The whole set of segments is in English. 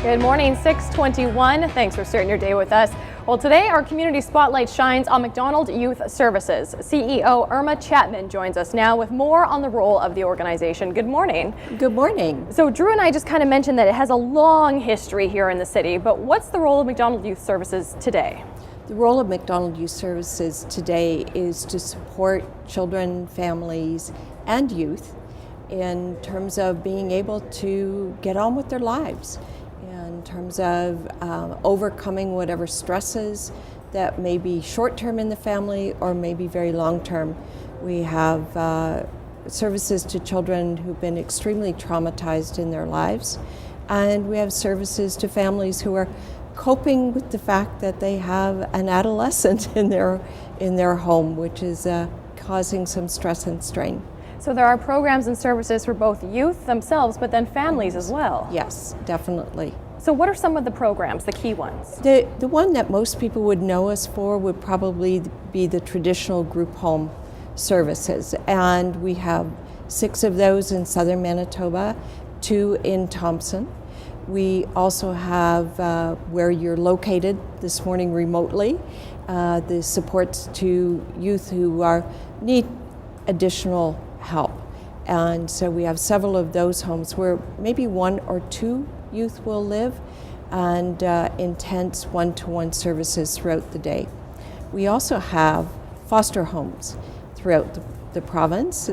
Good morning, 6:21. Thanks for starting your day with us. Well, today our community spotlight shines on Macdonald Youth Services. CEO Erma Chapman joins us now with more on the role of the organization. Good morning. Good morning. So Drew and I just kind of mentioned that it has a long history here in the city, but what's the role of Macdonald Youth Services today? The role of Macdonald Youth Services today is to support children, families, and youth in terms of being able to get on with their lives, in terms of overcoming whatever stresses that may be short-term in the family or maybe very long-term. We have services to children who've been extremely traumatized in their lives, and we have services to families who are coping with the fact that they have an adolescent in their home, which is causing some stress and strain. So there are programs and services for both youth themselves, but then families as well. Yes, definitely. So what are some of the programs, the key ones? The one that most people would know us for would probably be the traditional group home services. And we have 6 of those in southern Manitoba, 2 in Thompson. We also have, where you're located this morning remotely, the supports to youth who need additional help. And so we have several of those homes where maybe 1 or 2 youth will live, and intense one-to-one services throughout the day. We also have foster homes throughout the province.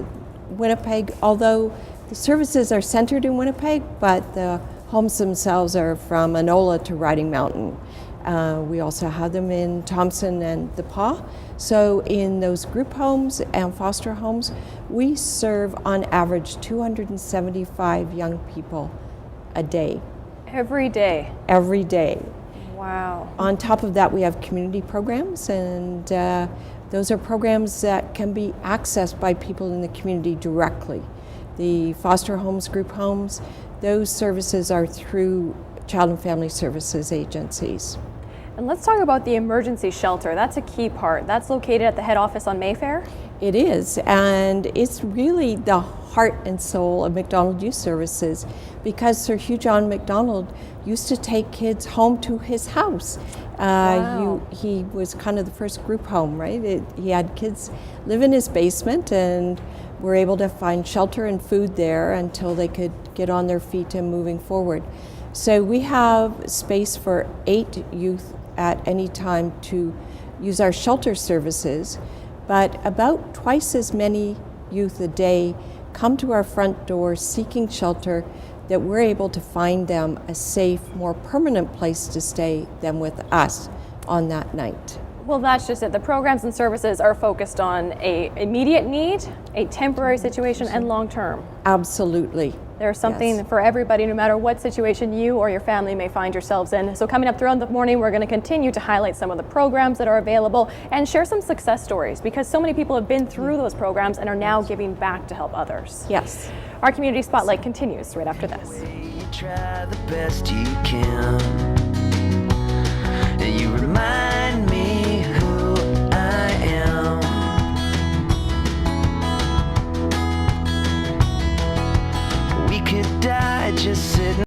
Winnipeg, although the services are centered in Winnipeg, but the homes themselves are from Enola to Riding Mountain. We also have them in Thompson and the Pas. So in those group homes and foster homes, we serve on average 275 young people a day. Every day? Every day. Wow. On top of that, we have community programs, and those are programs that can be accessed by people in the community directly. The foster homes, group homes, those services are through Child and Family Services agencies. And let's talk about the emergency shelter. That's a key part. That's located at the head office on Mayfair? It is, and it's really the heart and soul of Macdonald Youth Services, because Sir Hugh John Macdonald used to take kids home to his house. Wow. He was kind of the first group home, right? He had kids live in his basement and were able to find shelter and food there until they could get on their feet and moving forward. So we have space for 8 youth at any time to use our shelter services, but about twice as many youth a day come to our front door seeking shelter, that we're able to find them a safe, more permanent place to stay than with us on that night. Well, that's just it. The programs and services are focused on an immediate need, a temporary situation, and long-term. Absolutely. There's something Yes. for everybody, no matter what situation you or your family may find yourselves in. So coming up throughout the morning, we're going to continue to highlight some of the programs that are available and share some success stories, because so many people have been through those programs and are now giving back to help others. Yes. Our Community Spotlight continues right after this. You try the best you can, and you remind me